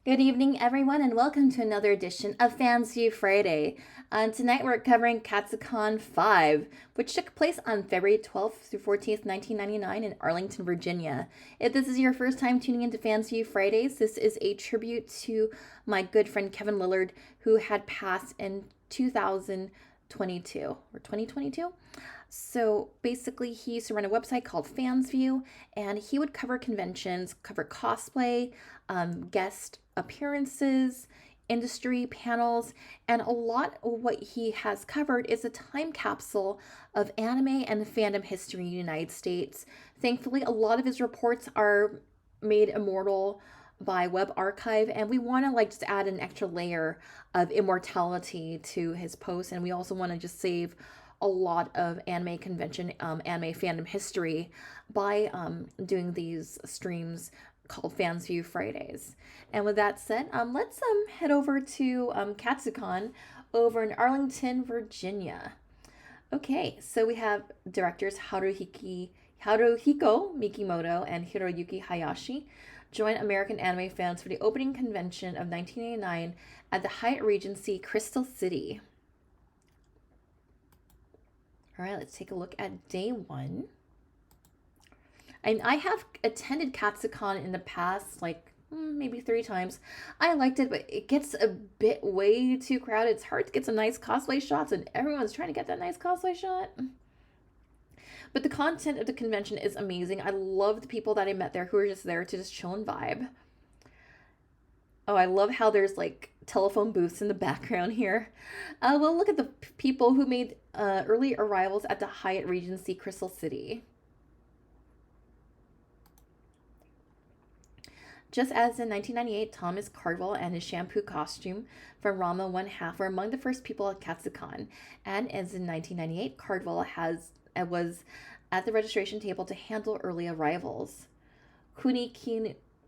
Good evening, everyone, and welcome to another edition of Fansview Friday. Tonight we're covering Katsucon 5, which took place on February 12th through 14th, 1999 in Arlington, Virginia. If this is your first time tuning into Fansview Fridays, this is a tribute to my good friend Kevin Lillard, who had passed in 2022 or 2022. So basically, he used to run a website called Fansview, and he would cover conventions, cover cosplay, guest appearances, industry panels, and a lot of what he has covered is a time capsule of anime and fandom history in the United States. Thankfully, a lot of his reports are made immortal by web archive, and we want to just add an extra layer of immortality to his posts, and we also want to just save a lot of anime convention, anime fandom history by doing these streams called Fansview Fridays. And with that said, let's head over to Katsucon over in Arlington, Virginia. Okay, so we have directors Haruhiko Mikimoto and Hiroyuki Hayashi join American anime fans for the opening convention of 1989 at the Hyatt Regency Crystal City. All right, let's take a look at day one. And I have attended Katsucon in the past, maybe 3 times. I liked it, but it gets a bit way too crowded. It's hard to get some nice cosplay shots, and everyone's trying to get that nice cosplay shot. But the content of the convention is amazing. I love the people that I met there who are just there to just chill and vibe. Oh, I love how there's telephone booths in the background here. Well, look at the people who made early arrivals at the Hyatt Regency Crystal City. Just as in 1998, Thomas Cardwell and his shampoo costume from Rama One Half were among the first people at Katsucon. And as in 1998, Cardwell was at the registration table to handle early arrivals. Kuni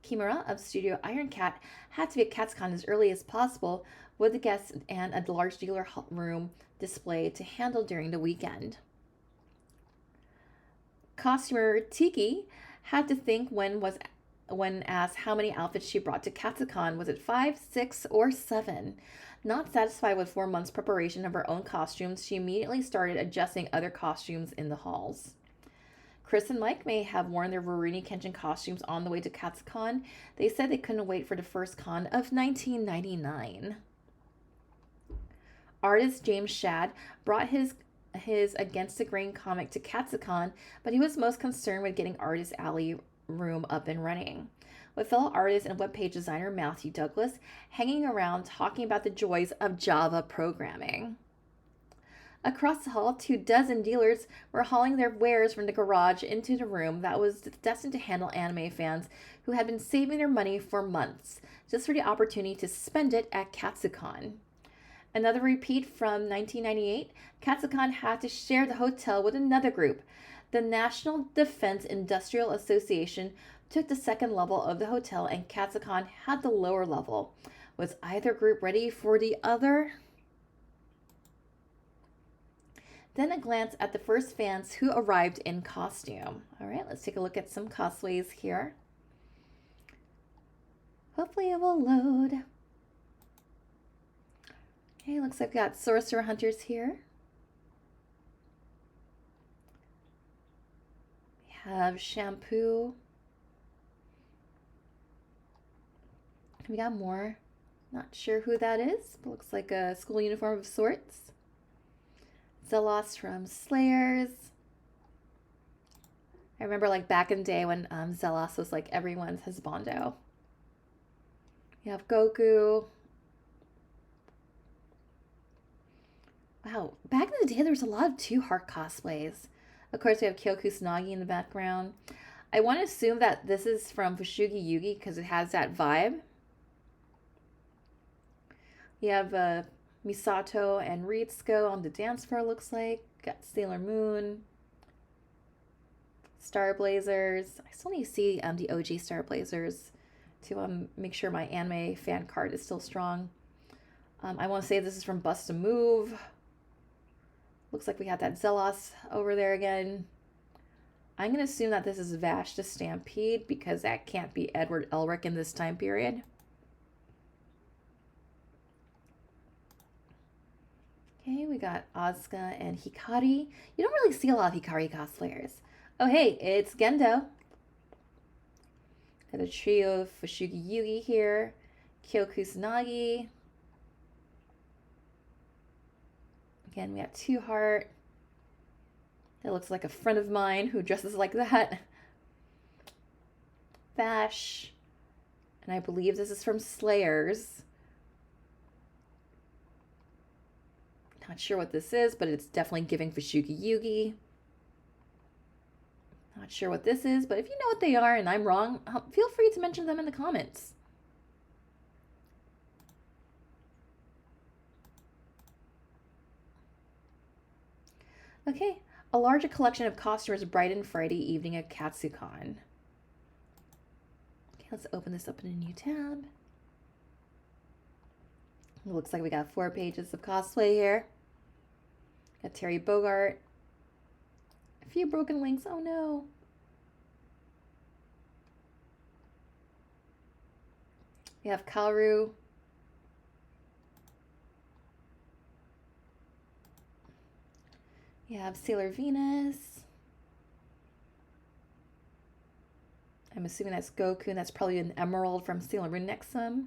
Kimura of Studio Iron Cat had to be at Katsucon as early as possible with the guests and a large dealer room display to handle during the weekend. Costumer Tiki had to think when asked how many outfits she brought to Katsucon. Was it 5, 6, or 7? Not satisfied with 4 months' preparation of her own costumes, she immediately started adjusting other costumes in the halls. Chris and Mike may have worn their Rurouni Kenshin costumes on the way to Katsucon. They said they couldn't wait for the first con of 1999. Artist James Shad brought his Against the Grain comic to Katsucon, but he was most concerned with getting Artist Alley room up and running, with fellow artist and webpage designer Matthew Douglas hanging around talking about the joys of Java programming. Across the hall, 24 dealers were hauling their wares from the garage into the room that was destined to handle anime fans who had been saving their money for months, just for the opportunity to spend it at Katsucon. Another repeat from 1998, Katsucon had to share the hotel with another group. The National Defense Industrial Association took the second level of the hotel, and Katsucon had the lower level. Was either group ready for the other? Then a glance at the first fans who arrived in costume. All right, let's take a look at some cosplays here. Hopefully it will load. Okay, looks like we've got Sorcerer Hunters here. We have Shampoo. We got more. Not sure who that is, but looks like a school uniform of sorts. Zelos from Slayers. I remember back in the day when Zelos was everyone's husbando. You have Goku. Wow, back in the day there was a lot of Two Heart cosplays. Of course, we have Kyo Kusanagi in the background. I want to assume that this is from Fushigi Yugi because it has that vibe. You have Misato and Ritsuko on the dance floor, looks like. Got Sailor Moon. Star Blazers. I still need to see the OG Star Blazers to make sure my anime fan card is still strong. I want to say this is from Bust a Move. Looks like we have that Zelos over there again. I'm going to assume that this is Vash the Stampede because that can't be Edward Elric in this time period. Okay, we got Asuka and Hikari. You don't really see a lot of Hikari cosplayers. Oh, hey, it's Gendo. Got a trio of Fushigi Yugi here. Kyo Kusanagi. Again, we got Two Heart. That looks like a friend of mine who dresses like that. Vash. And I believe this is from Slayers. Not sure what this is, but it's definitely giving Fushigi Yugi. Not sure what this is, but if you know what they are and I'm wrong, feel free to mention them in the comments. Okay, a larger collection of costumes brighten Friday evening at Katsucon. Okay, let's open this up in a new tab. It looks like we got 4 pages of cosplay here. Got Terry Bogart. A few broken links. Oh no. We have Kaoru. You have Sailor Venus. I'm assuming that's Goku, and that's probably an emerald from Sailor Moon Nexum.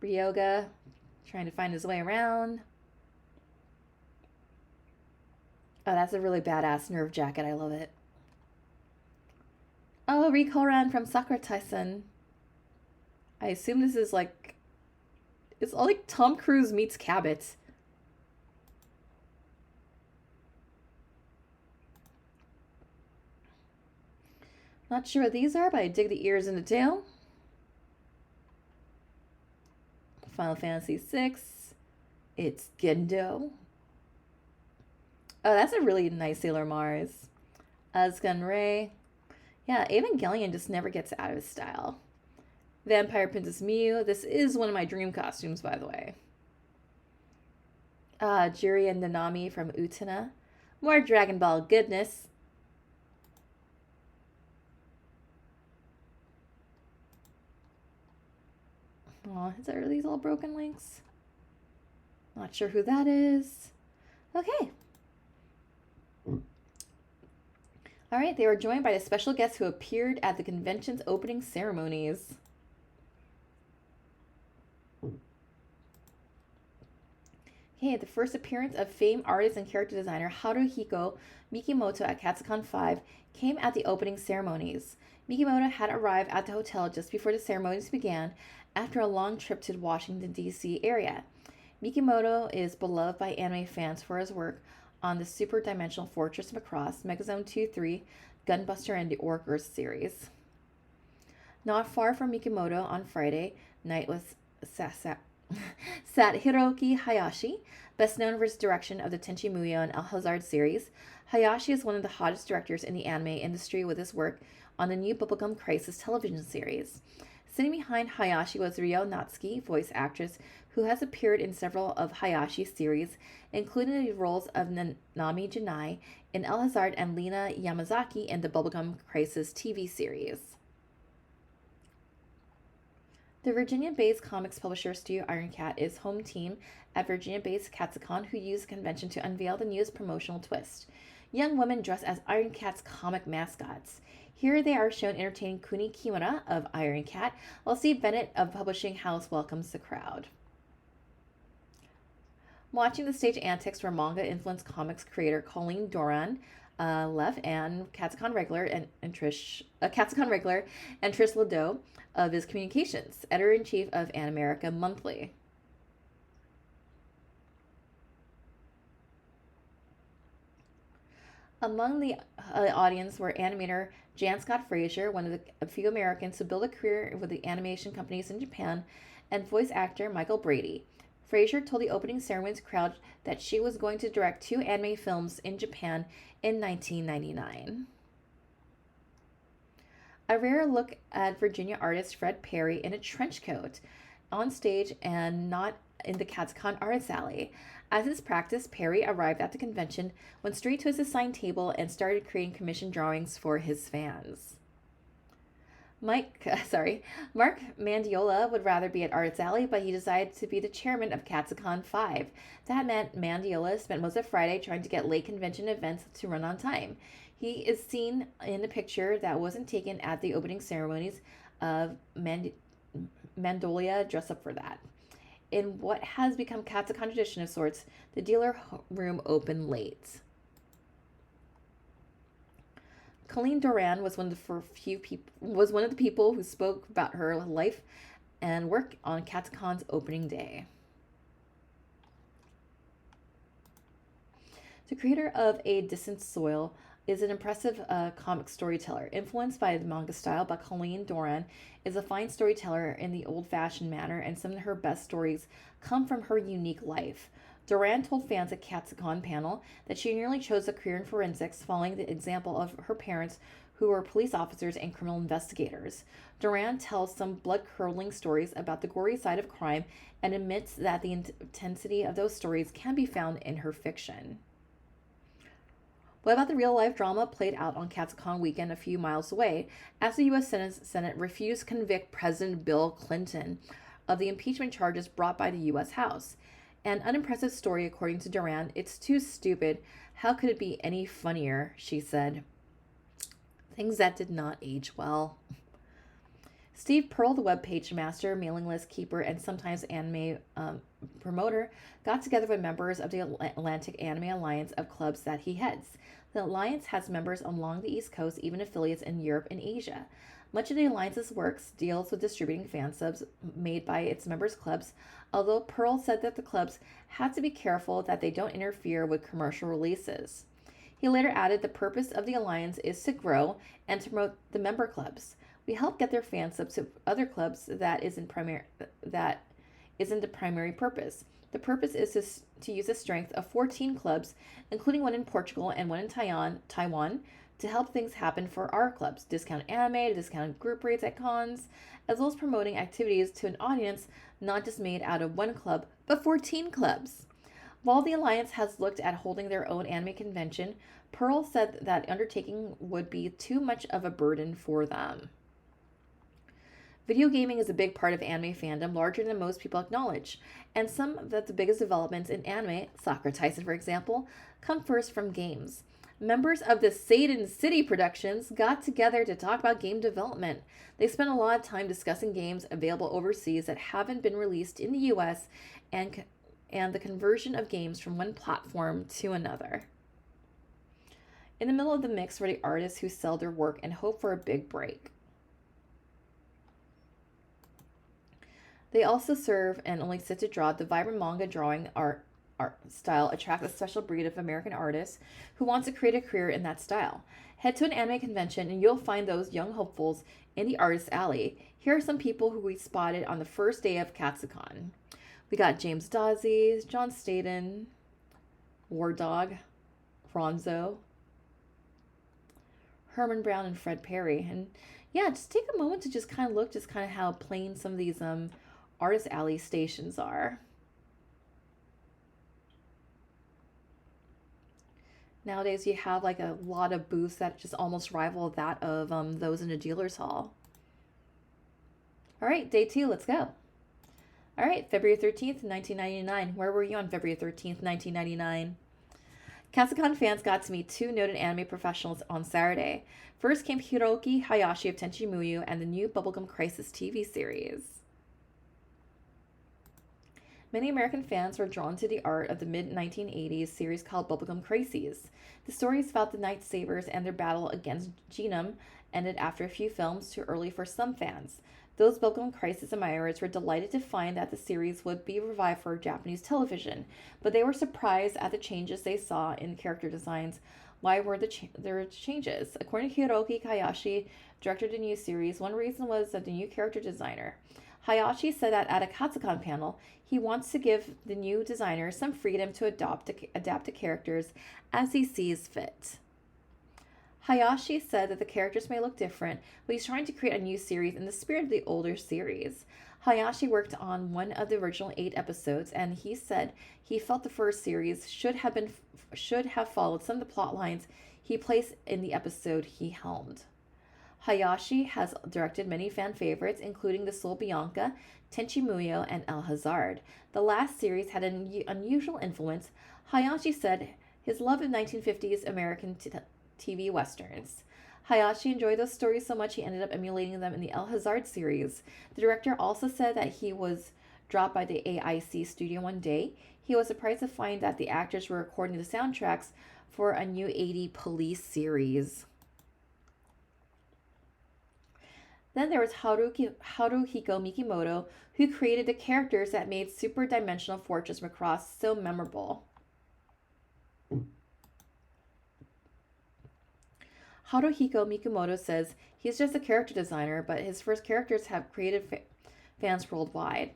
Ryoga, trying to find his way around. Oh, that's a really badass nerve jacket. I love it. Oh, Rikoran from Sakura Taisen. I assume this is like... It's all like Tom Cruise meets Cabot. Not sure what these are, but I dig the ears and the tail. Final Fantasy VI. It's Gendo. Oh, that's a really nice Sailor Mars. Asuka and Rei. Yeah, Evangelion just never gets out of his style. Vampire Princess Miu. This is one of my dream costumes, by the way. Jiri and Nanami from Utena. More Dragon Ball goodness. Aw, are these all broken links? Not sure who that is. Okay. All right, they were joined by the special guests who appeared at the convention's opening ceremonies. Okay, the first appearance of famed artist and character designer Haruhiko Mikimoto at Katsucon 5 came at the opening ceremonies. Mikimoto had arrived at the hotel just before the ceremonies began after a long trip to the Washington, D.C. area. Mikimoto is beloved by anime fans for his work on the Super Dimensional Fortress Macross, Megazone 2-3, Gunbuster, and the Orc series. Not far from Mikimoto on Friday night was sat Hiroki Hayashi, best known for his direction of the Tenchi Muyo and Alhazard series. Hayashi is one of the hottest directors in the anime industry with his work on the new Bubblegum Crisis television series. Sitting behind Hayashi was Ryo Natsuki, voice actress, who has appeared in several of Hayashi's series, including the roles of Nanami Janai in Alhazard and Lina Yamazaki in the Bubblegum Crisis TV series. The Virginia-based comics publisher Studio Iron Cat is home team at Virginia-based Katsucon, who used the convention to unveil the newest promotional twist. Young women dress as Iron Cat's comic mascots. Here they are shown entertaining Kuni Kimura of Iron Cat, while Steve Bennett of Publishing House welcomes the crowd. Watching the stage antics were manga-influenced comics creator Colleen Doran, Lev, and Katsucon regular and Trish Ladeau of his communications, editor-in-chief of Animerica Monthly. Among the audience were animator Jan Scott Frazier, one of the few Americans to build a career with the animation companies in Japan, and voice actor Michael Brady. Frazier told the opening ceremonies crowd that she was going to direct 2 anime films in Japan in 1999. A rare look at Virginia artist Fred Perry in a trench coat on stage and not in the Katsucon Artist Alley. As is practice, Perry arrived at the convention, went straight to his assigned table, and started creating commission drawings for his fans. Mark Mandiola would rather be at Arts Alley, but he decided to be the chairman of Katsucon 5. That meant Mandiola spent most of Friday trying to get late convention events to run on time. He is seen in a picture that wasn't taken at the opening ceremonies of Mandolia dressed up for that. In what has become Katsucon tradition of sorts, the dealer room opened late. Colleen Doran was one of the people who spoke about her life and work on Katsucon's opening day. The creator of A Distant Soil is an impressive comic storyteller. Influenced by the manga style by Colleen Doran, is a fine storyteller in the old-fashioned manner, and some of her best stories come from her unique life. Doran told fans at Katsucon panel that she nearly chose a career in forensics following the example of her parents, who were police officers and criminal investigators. Doran tells some blood-curdling stories about the gory side of crime and admits that the intensity of those stories can be found in her fiction. What about the real-life drama played out on Katsucon weekend a few miles away as the U.S. Senate refused to convict President Bill Clinton of the impeachment charges brought by the U.S. House? An unimpressive story, according to Duran. It's too stupid. How could it be any funnier, she said. Things that did not age well. Steve Pearl, the webpage master, mailing list keeper, and sometimes anime promoter, got together with members of the Atlantic Anime Alliance of clubs that he heads. The alliance has members along the East Coast, even affiliates in Europe and Asia. Much of the alliance's work deals with distributing fan subs made by its members' clubs, although Pearl said that the clubs had to be careful that they don't interfere with commercial releases. He later added the purpose of the alliance is to grow and to promote the member clubs. We help get their fan subs to other clubs that isn't the primary purpose. The purpose is to use the strength of 14 clubs, including one in Portugal and one in Taiwan, to help things happen for our clubs. Discount anime, discounted group rates at cons, as well as promoting activities to an audience not just made out of one club, but 14 clubs. While the alliance has looked at holding their own anime convention, Pearl said that undertaking would be too much of a burden for them. Video gaming is a big part of anime fandom, larger than most people acknowledge, and some of the biggest developments in anime, Sakura Tyson for example, come first from games. Members of the Satan City Productions got together to talk about game development. They spent a lot of time discussing games available overseas that haven't been released in the US and the conversion of games from one platform to another. In the middle of the mix were the artists who sell their work and hope for a big break. They also serve and only sit to draw. The vibrant manga drawing art style attracts a special breed of American artists who want to create a career in that style. Head to an anime convention and you'll find those young hopefuls in the Artist Alley. Here are some people who we spotted on the first day of Katsucon. We got James Dawsey, John Staden, War Dog, Ronzo, Herman Brown, and Fred Perry. And yeah, just take a moment to just kind of look just kind of how plain some of these Artist Alley stations are. Nowadays, you have like a lot of booths that just almost rival that of those in a dealer's hall. All right, day 2, let's go. All right, February 13th, 1999. Where were you on February 13th, 1999? Katsucon fans got to meet 2 noted anime professionals on Saturday. First came Hiroki Hayashi of Tenchi Muyo and the new Bubblegum Crisis TV series. Many American fans were drawn to the art of the mid-1980s series called Bubblegum Crises. The stories about the Night Sabers and their battle against Genum ended after a few films, too early for some fans. Those Bubblegum Crisis admirers were delighted to find that the series would be revived for Japanese television, but they were surprised at the changes they saw in character designs. Why were there changes? According to Hiroki Hayashi, director of the new series, one reason was that the new character designer. Hayashi said that at a Katsucon panel, he wants to give the new designer some freedom to adapt the characters as he sees fit. Hayashi said that the characters may look different, but he's trying to create a new series in the spirit of the older series. Hayashi worked on one of the original 8 episodes, and he said he felt the first series should have followed some of the plot lines he placed in the episode he helmed. Hayashi has directed many fan favorites, including The Soul Bianca, Tenchi Muyo, and El Hazard. The last series had an unusual influence. Hayashi said his love of 1950s American TV westerns. Hayashi enjoyed those stories so much he ended up emulating them in the El Hazard series. The director also said that he was dropped by the AIC studio one day. He was surprised to find that the actors were recording the soundtracks for a new 80 police series. Then there was Haruhiko Mikimoto, who created the characters that made Super Dimensional Fortress Macross so memorable. Haruhiko Mikimoto says he's just a character designer, but his first characters have created fans worldwide.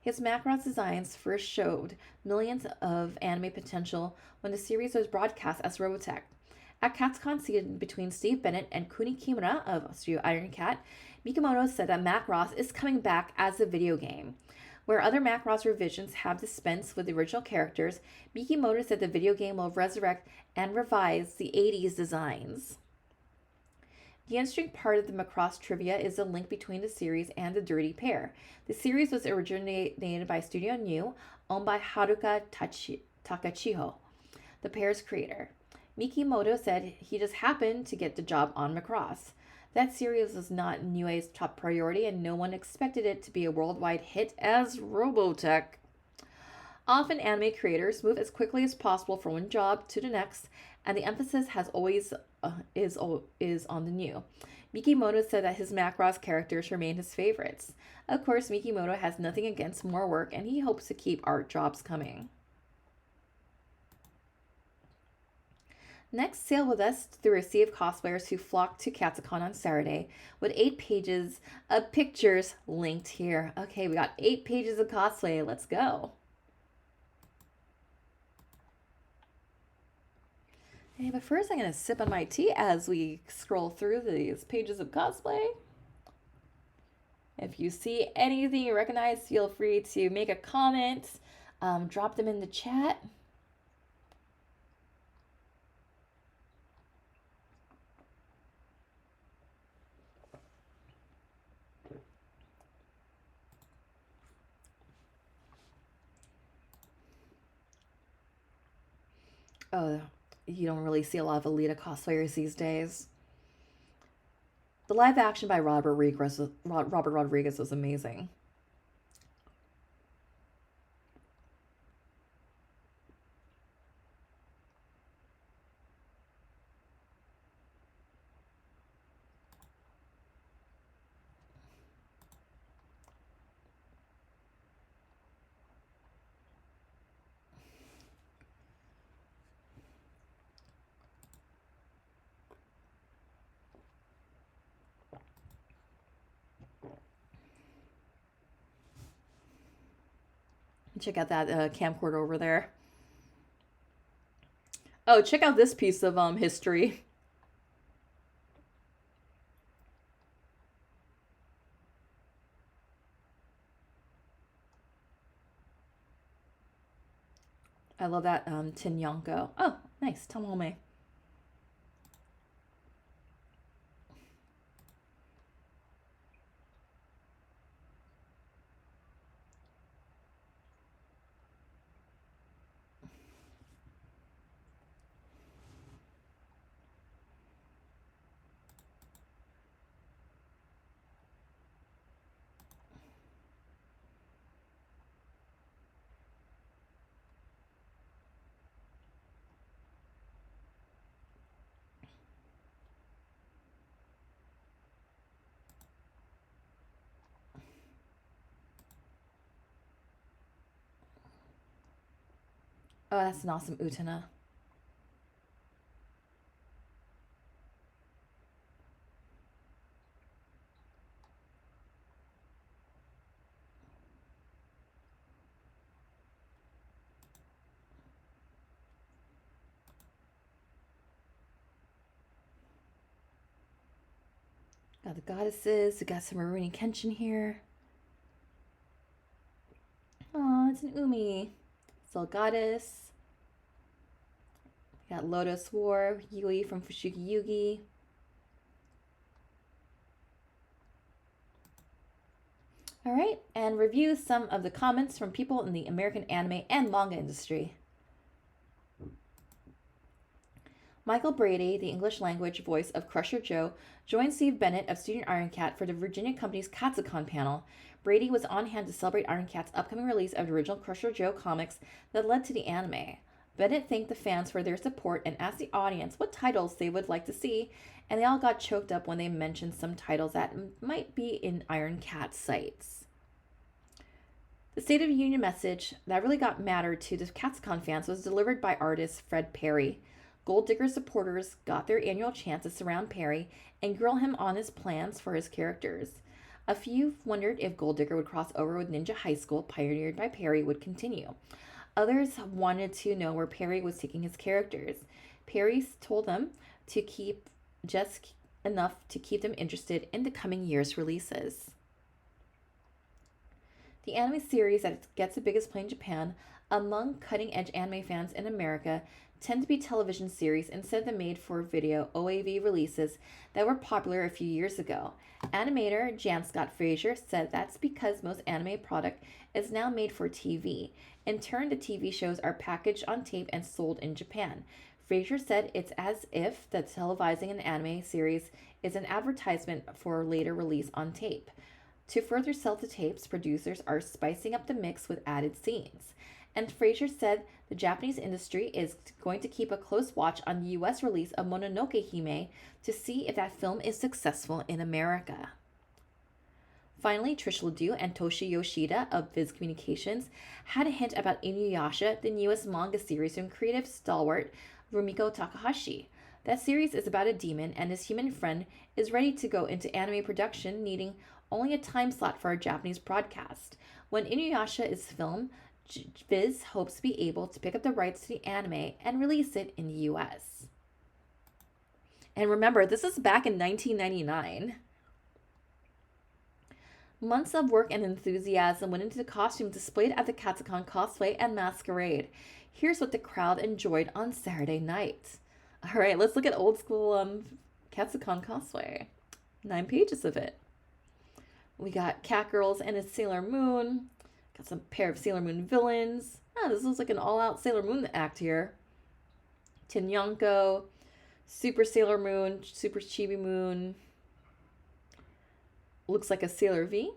His Macross designs first showed millions of anime potential when the series was broadcast as Robotech. At Katsucon seated between Steve Bennett and Kuni Kimura of Studio Iron Cat, Mikimoto said that Macross is coming back as a video game. Where other Macross revisions have dispensed with the original characters, Mikimoto said the video game will resurrect and revise the 80s designs. The interesting part of the Macross trivia is the link between the series and the Dirty Pair. The series was originated by Studio New, owned by Haruka Takachiho, the pair's creator. Mikimoto said he just happened to get the job on Macross. That series was not Niue's top priority, and no one expected it to be a worldwide hit as Robotech. Often, anime creators move as quickly as possible from one job to the next, and the emphasis has always is on the new. Mikimoto said that his Macross characters remain his favorites. Of course, Mikimoto has nothing against more work, and he hopes to keep art jobs coming. Next, sail with us through a sea of cosplayers who flocked to Katsucon on Saturday with 8 pages of pictures linked here. Okay, we got 8 pages of cosplay. Let's go. Okay, but first I'm going to sip on my tea as we scroll through these pages of cosplay. If you see anything you recognize, feel free to make a comment, drop them in the chat. Oh, you don't really see a lot of Alita cosplayers these days. The live action by Robert Rodriguez was amazing. Check out that camcorder over there. Oh, check out this piece of history. I love that Tin Yonko. Oh, nice. Tamome. Oh, that's an awesome Utana. Got the goddesses. We got some Rurouni Kenshin here. Oh, it's an Umi. Soul Goddess. We got Lotus War. Yui from Fushigi Yugi. All right, and review some of the comments from people in the American anime and manga industry. Michael Brady, the English language voice of Crusher Joe, joined Steve Bennett of Student Iron Cat for the Virginia Company's Katsucon panel. Brady was on hand to celebrate Iron Cat's upcoming release of the original Crusher Joe comics that led to the anime. Bennett thanked the fans for their support and asked the audience what titles they would like to see, and they all got choked up when they mentioned some titles that might be in Iron Cat's sights. The State of the Union message that really got mattered to the Katsucon fans was delivered by artist Fred Perry. Gold Digger supporters got their annual chance to surround Perry and grill him on his plans for his characters. A few wondered if Gold Digger would cross over with Ninja High School, pioneered by Perry, would continue. Others wanted to know where Perry was taking his characters. Perry told them to keep just enough to keep them interested in the coming year's releases. The anime series that gets the biggest play in Japan among cutting-edge anime fans in America tend to be television series instead of the made-for-video OAV releases that were popular a few years ago. Animator Jan Scott Frazier said that's because most anime product is now made for TV. In turn, the TV shows are packaged on tape and sold in Japan. Frazier said it's as if the televising an anime series is an advertisement for later release on tape. To further sell the tapes, producers are spicing up the mix with added scenes. And Frazier said the Japanese industry is going to keep a close watch on the US release of Mononoke Hime to see if that film is successful in America. Finally, Trish Ledoux and Toshi Yoshida of Viz Communications had a hint about Inuyasha, the newest manga series from creative stalwart Rumiko Takahashi. That series is about a demon and his human friend is ready to go into anime production, needing only a time slot for a Japanese broadcast. When Inuyasha is filmed, Viz hopes to be able to pick up the rights to the anime and release it in the US. And remember, this is back in 1999. Months of work and enthusiasm went into the costumes displayed at the Katsucon Cosplay and Masquerade. Here's what the crowd enjoyed on Saturday night. All right, let's look at old school Katsucon cosplay. 9 pages of it. We got Cat Girls and a Sailor Moon. Got some pair of Sailor Moon villains. This looks like an all-out Sailor Moon act here. Tinyanko, Super Sailor Moon, Super Chibi Moon. Looks like a Sailor V.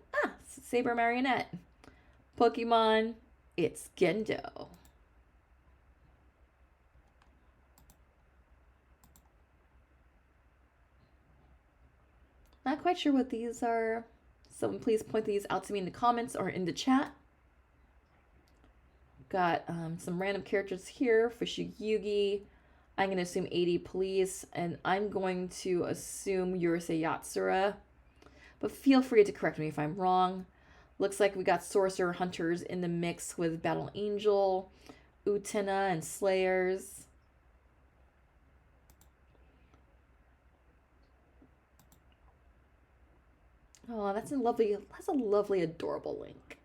Saber Marionette. Pokemon, it's Gendo. Not quite sure what these are. Someone please point these out to me in the comments or in the chat. Got some random characters here. Fushigi Yugi. I'm going to assume 80 Police. And I'm going to assume Yurusei Yatsura. But feel free to correct me if I'm wrong. Looks like we got Sorcerer Hunters in the mix with Battle Angel, Utena, and Slayers. Oh, that's a lovely, adorable Link.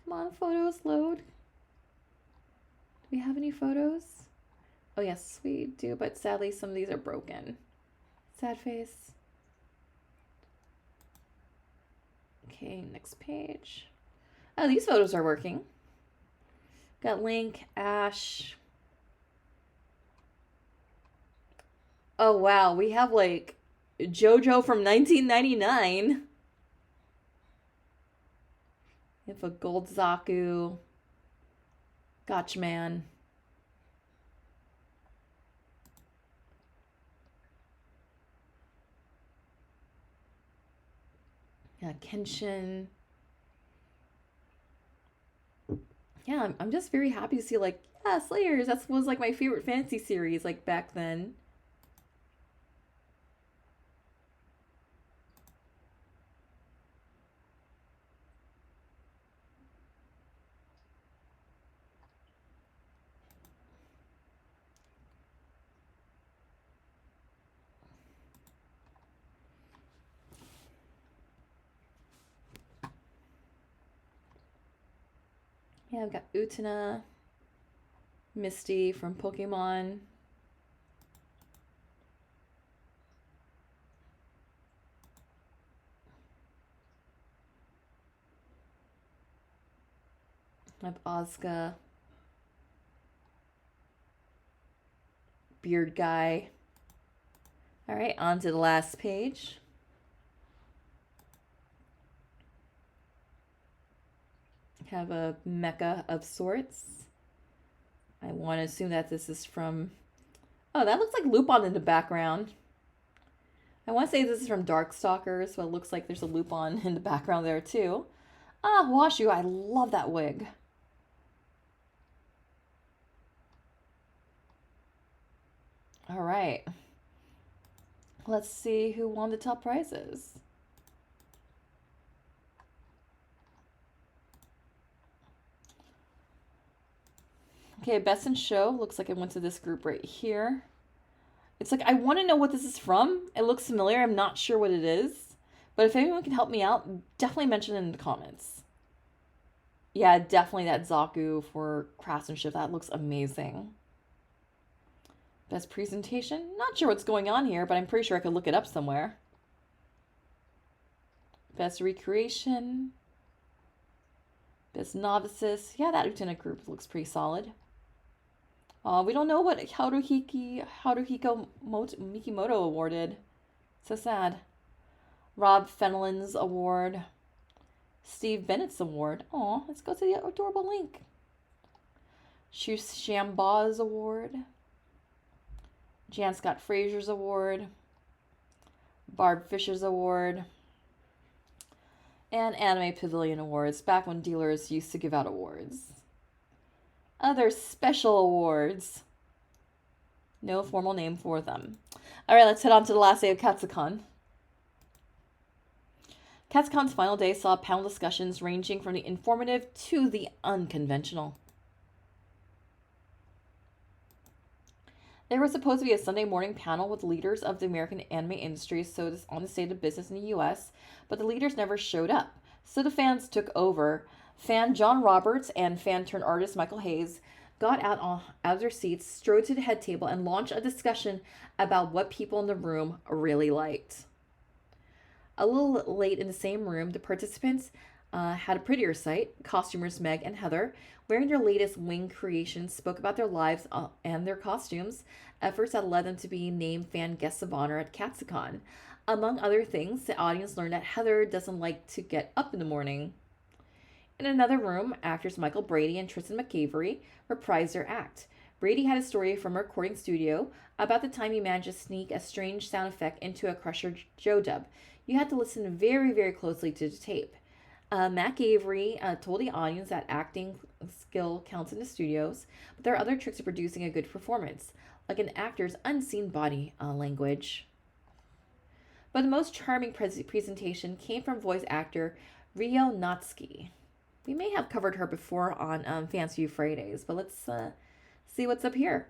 Come on, photos, load. Do we have any photos? Oh, yes, we do, but sadly, some of these are broken. Sad face. Okay, next page. Oh, these photos are working. Got Link, Ash. Oh, wow, we have, like, JoJo from 1999. We have a Gold Zaku. Gotchman. Yeah, Kenshin. Yeah, I'm just very happy to see, like, yeah, Slayers. That was, like, my favorite fantasy series, like, back then. Yeah, I've got Utena, Misty from Pokemon. I have Asuka, beard guy. All right, on to the last page. Have a mecha of sorts. I want to assume that this is from... Oh, that looks like Lupin in the background. I want to say this is from Darkstalkers, but it looks like there's a Lupin in the background there too. Ah, Washu, I love that wig. All right. Let's see who won the top prizes. Okay, Best in Show. Looks like it went to this group right here. It's like, I want to know what this is from. It looks familiar. I'm not sure what it is. But if anyone can help me out, definitely mention it in the comments. Yeah, definitely that Zaku for craftsmanship. That looks amazing. Best presentation. Not sure what's going on here, but I'm pretty sure I could look it up somewhere. Best recreation. Best novices. Yeah, that lieutenant group looks pretty solid. We don't know what Haruhiko Mikimoto awarded. So sad. Rob Fenelon's award. Steve Bennett's award. Aw, let's go to the adorable link. Shu Shambaw's award. Jan Scott Frazier's award. Barb Fisher's award. And Anime Pavilion Awards, back when dealers used to give out awards. Other special awards. No formal name for them. All right, let's head on to the last day of Katsucon. Katsucon's final day saw panel discussions ranging from the informative to the unconventional. There was supposed to be a Sunday morning panel with leaders of the American anime industry on the state of business in the U.S., but the leaders never showed up, so the fans took over. Fan John Roberts and fan-turned-artist Michael Hayes got out of their seats, strode to the head table, and launched a discussion about what people in the room really liked. A little late in the same room, the participants had a prettier sight. Costumers Meg and Heather, wearing their latest wing creations, spoke about their lives and their costumes, efforts that led them to be named fan guests of honor at Katsucon. Among other things, the audience learned that Heather doesn't like to get up in the morning. In another room, actors Michael Brady and Tristan McAvery reprised their act. Brady had a story from a recording studio about the time he managed to sneak a strange sound effect into a Crusher Joe dub. You had to listen very, very closely to the tape. McAvery told the audience that acting skill counts in the studios, but there are other tricks of producing a good performance, like an actor's unseen body language. But the most charming presentation came from voice actor Ryo Natsuki. We may have covered her before on Fansview Fridays, but let's see what's up here.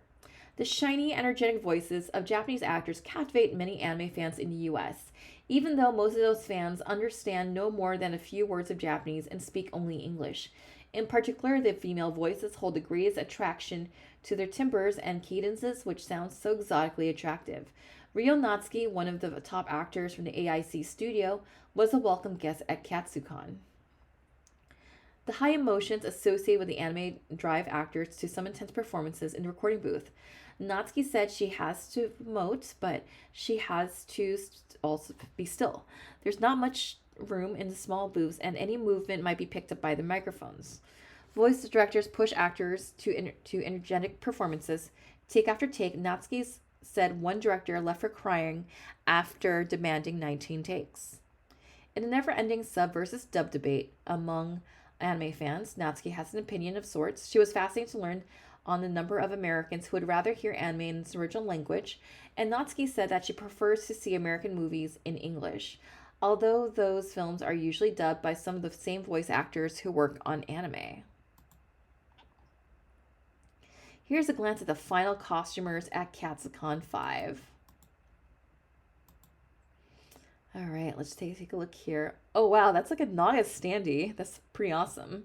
The shiny, energetic voices of Japanese actors captivate many anime fans in the US, even though most of those fans understand no more than a few words of Japanese and speak only English. In particular, the female voices hold the greatest attraction to their timbres and cadences, which sound so exotically attractive. Ryo Natsuki, one of the top actors from the AIC studio, was a welcome guest at Katsucon. The high emotions associated with the anime drive actors to some intense performances in the recording booth. Natsuki said she has to emote, but she has to also be still. There's not much room in the small booths, and any movement might be picked up by the microphones. Voice directors push actors to energetic performances. Take after take, Natsuki said one director left her crying after demanding 19 takes. In a never-ending sub versus dub debate among anime fans, Natsuki has an opinion of sorts. She was fascinated to learn on the number of Americans who would rather hear anime in its original language, and Natsuki said that she prefers to see American movies in English, although those films are usually dubbed by some of the same voice actors who work on anime. Here's a glance at the final costumers at Katsucon 5. All right, let's take a look here. Oh, wow, that's like a Naga standee. That's pretty awesome.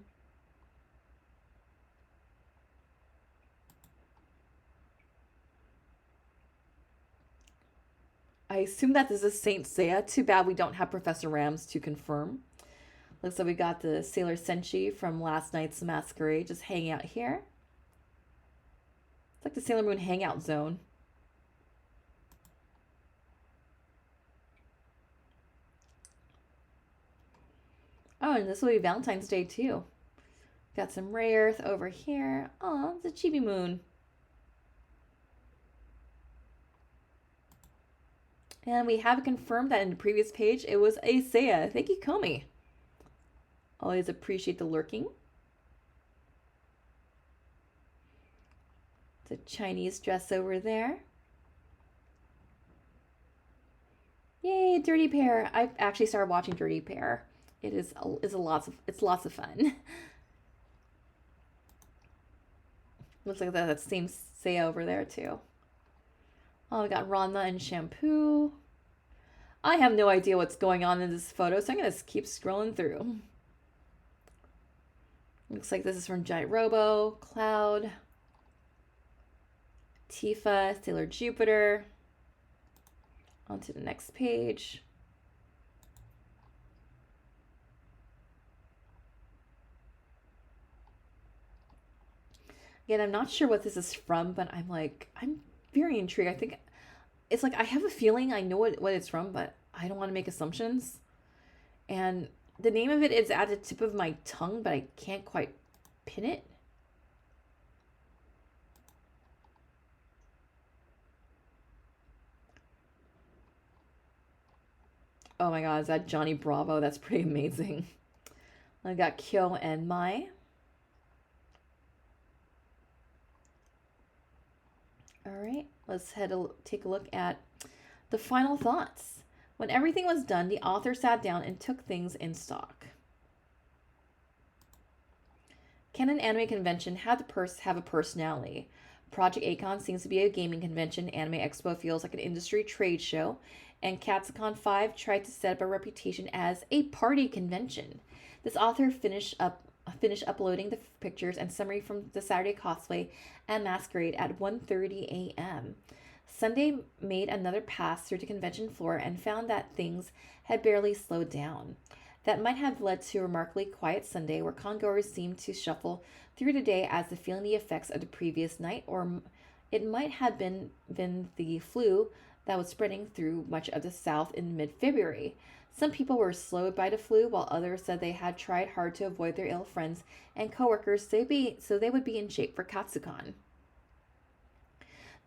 I assume that this is Saint Seiya. Too bad we don't have Professor Rams to confirm. Looks like we got the Sailor Senshi from last night's masquerade just hanging out here. It's like the Sailor Moon hangout zone. Oh, and this will be Valentine's Day too. Got some Ray Earth over here. Oh, it's a Chibi Moon. And we have confirmed that in the previous page it was a Seiya. Thank you, Komi. Always appreciate the lurking. It's a Chinese dress over there. Yay, Dirty Pair. I've actually started watching Dirty Pair. It's lots of fun. Looks like that same Seiya over there too. Oh, we got Ranma and shampoo. I have no idea what's going on in this photo, so I'm gonna keep scrolling through. Looks like this is from Giant Robo, Cloud, Tifa, Sailor Jupiter. On to the next page. Again, I'm not sure what this is from, but I'm very intrigued. I think it's like I have a feeling I know what it's from, but I don't want to make assumptions. And the name of it is at the tip of my tongue, but I can't quite pin it. Oh my god, is that Johnny Bravo? That's pretty amazing. I got Kyo and Mai. All right, let's take a look at the final thoughts. When everything was done, the author sat down and took things in stock. Can an anime convention have a personality? Project Acon seems to be a gaming convention. Anime Expo feels like an industry trade show. And Katsucon 5 tried to set up a reputation as a party convention. This author finished uploading the pictures and summary from the Saturday cosplay and masquerade at 1:30 a.m. Sunday made another pass through the convention floor and found that things had barely slowed down. That might have led to a remarkably quiet Sunday where congoers seemed to shuffle through the day as if feeling the effects of the previous night, or it might have been the flu that was spreading through much of the South in mid-February. Some people were slowed by the flu, while others said they had tried hard to avoid their ill friends and coworkers so they would be in shape for Katsucon.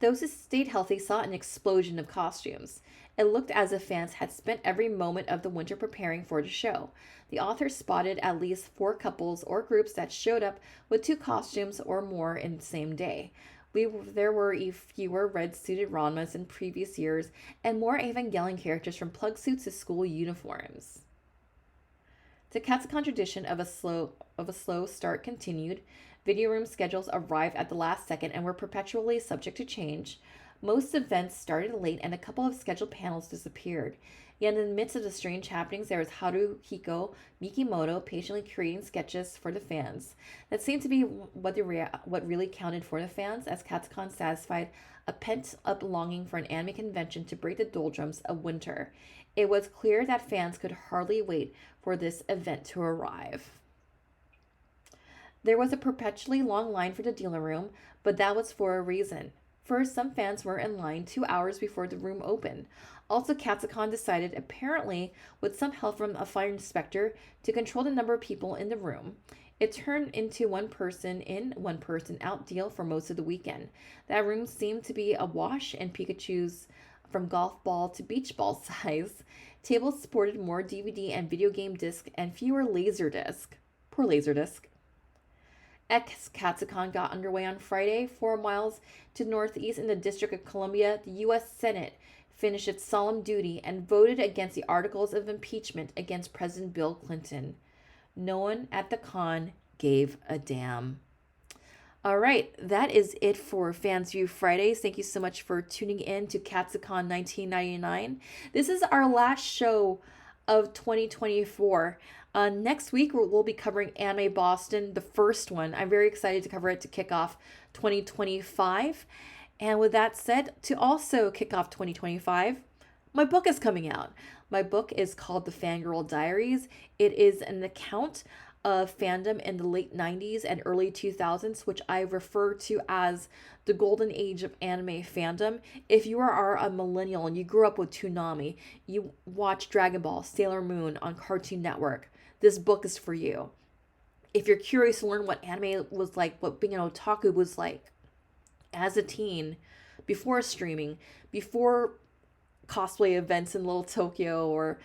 Those who stayed healthy saw an explosion of costumes. It looked as if fans had spent every moment of the winter preparing for the show. The author spotted at least 4 couples or groups that showed up with 2 costumes or more in the same day. There were fewer red-suited Ranmas in previous years and more Evangelion characters from plug suits to school uniforms. The Katsucon tradition of a slow start continued. Video room schedules arrived at the last second and were perpetually subject to change. Most events started late and a couple of scheduled panels disappeared. Yet in the midst of the strange happenings, there was Haruhiko Mikimoto patiently creating sketches for the fans. That seemed to be what really counted for the fans, as Katsucon satisfied a pent-up longing for an anime convention to break the doldrums of winter. It was clear that fans could hardly wait for this event to arrive. There was a perpetually long line for the dealer room, but that was for a reason. First, some fans were in line 2 hours before the room opened. Also, Katsucon decided, apparently with some help from a fire inspector, to control the number of people in the room. It turned into 1 person in, 1 person out deal for most of the weekend. That room seemed to be awash in Pikachus from golf ball to beach ball size. Tables sported more DVD and video game discs and fewer Laserdisc. Poor Laserdisc. Katsucon got underway on Friday. 4 miles to the northeast in the District of Columbia, the U.S. Senate finished its solemn duty and voted against the articles of impeachment against President Bill Clinton. No one at the con gave a damn. All right, that is it for Fansview Fridays. Thank you so much for tuning in to Katsucon 1999. This is our last show of 2024. Next week, we'll be covering Anime Boston, the first one. I'm very excited to cover it to kick off 2025. And with that said, to also kick off 2025, My book is coming out. My book is called The Fangirl Diaries. It is an account of fandom in the late 90s and early 2000s, which I refer to as the golden age of anime fandom. If you are a millennial and you grew up with Toonami, you watch Dragon Ball, Sailor Moon on Cartoon Network, this book is for you. If you're curious to learn what anime was like, what being an otaku was like as a teen, before streaming, before cosplay events in Little Tokyo, or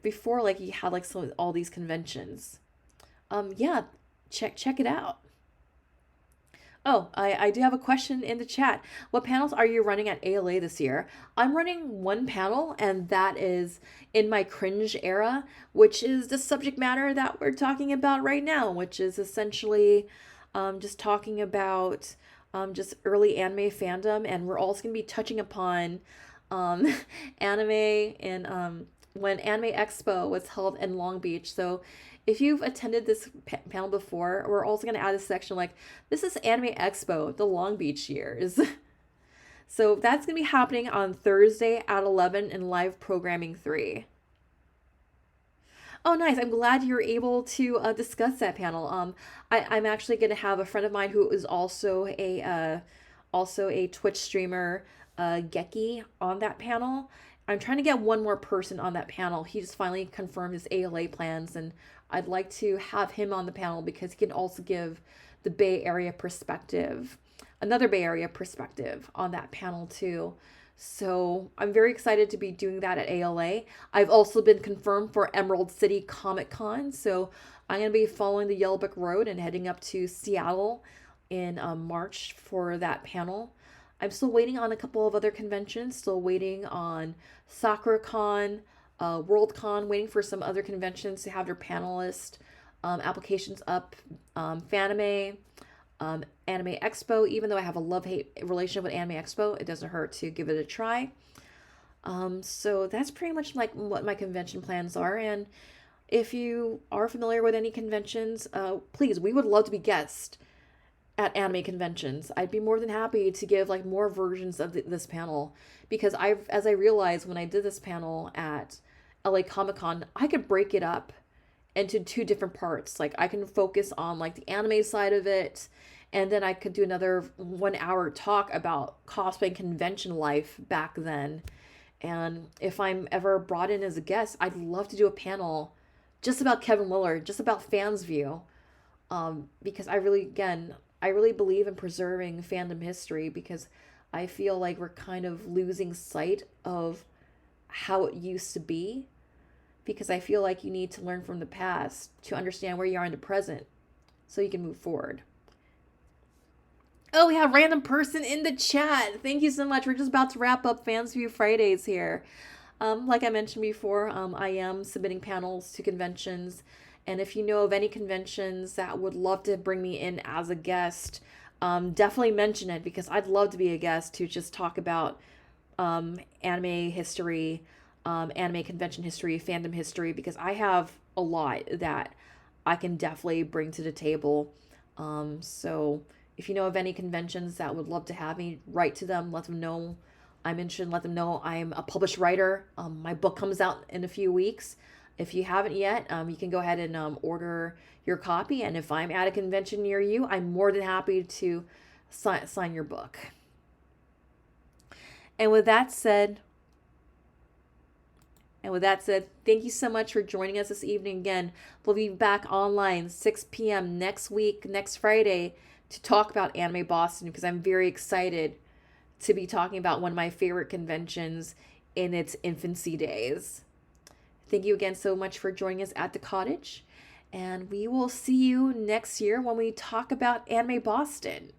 before like you had like all these conventions. Yeah, check it out. Oh, I do have a question in the chat. What panels are you running at ALA this year? I'm running one panel, and that is in my cringe era, which is the subject matter that we're talking about right now, which is essentially just talking about just early anime fandom. And we're also going to be touching upon um, anime and when Anime Expo was held in Long Beach. So if you've attended this panel before, we're also going to add a section like, this is Anime Expo, the Long Beach years. So that's going to be happening on Thursday at 11 in live programming 3. Oh, nice. I'm glad you're able to discuss that panel. I'm actually going to have a friend of mine who is also a Twitch streamer, Geki, on that panel. I'm trying to get one more person on that panel. He just finally confirmed his ALA plans, and I'd like to have him on the panel because he can also give the Bay Area perspective, another Bay Area perspective on that panel too. So I'm very excited to be doing that at ALA. I've also been confirmed for Emerald City Comic Con, so I'm going to be following the Yellow Brick Road and heading up to Seattle in March for that panel. I'm still waiting on a couple of other conventions, still waiting on SakuraCon, WorldCon, waiting for some other conventions to have their panelist applications up. Fanime, Anime Expo, even though I have a love-hate relationship with Anime Expo, it doesn't hurt to give it a try. So that's pretty much like what my convention plans are. And if you are familiar with any conventions, please, we would love to be guests at anime conventions. I'd be more than happy to give like more versions of this panel, because as I realized when I did this panel at LA Comic Con, I could break it up into two different parts. Like I can focus on like the anime side of it, and then I could do another 1 hour talk about cosplay and convention life back then. And if I'm ever brought in as a guest, I'd love to do a panel just about Kevin Lillard, just about Fansview, because I really believe in preserving fandom history, because I feel like we're kind of losing sight of how it used to be, because I feel like you need to learn from the past to understand where you are in the present so you can move forward. Oh, we have a random person in the chat. Thank you so much. We're just about to wrap up Fansview Fridays here. Like I mentioned before, I am submitting panels to conventions. And if you know of any conventions that would love to bring me in as a guest, definitely mention it, because I'd love to be a guest to just talk about anime history, anime convention history, fandom history, because I have a lot that I can definitely bring to the table. So if you know of any conventions that would love to have me, write to them, let them know I'm interested, let them know I'm a published writer. My book comes out in a few weeks. If you haven't yet, you can go ahead and order your copy. And if I'm at a convention near you, I'm more than happy to sign your book. And with that said, thank you so much for joining us this evening again. We'll be back online 6 p.m. next week, next Friday, to talk about Anime Boston, because I'm very excited to be talking about one of my favorite conventions in its infancy days. Thank you again so much for joining us at the cottage, and we will see you next year when we talk about Anime Boston.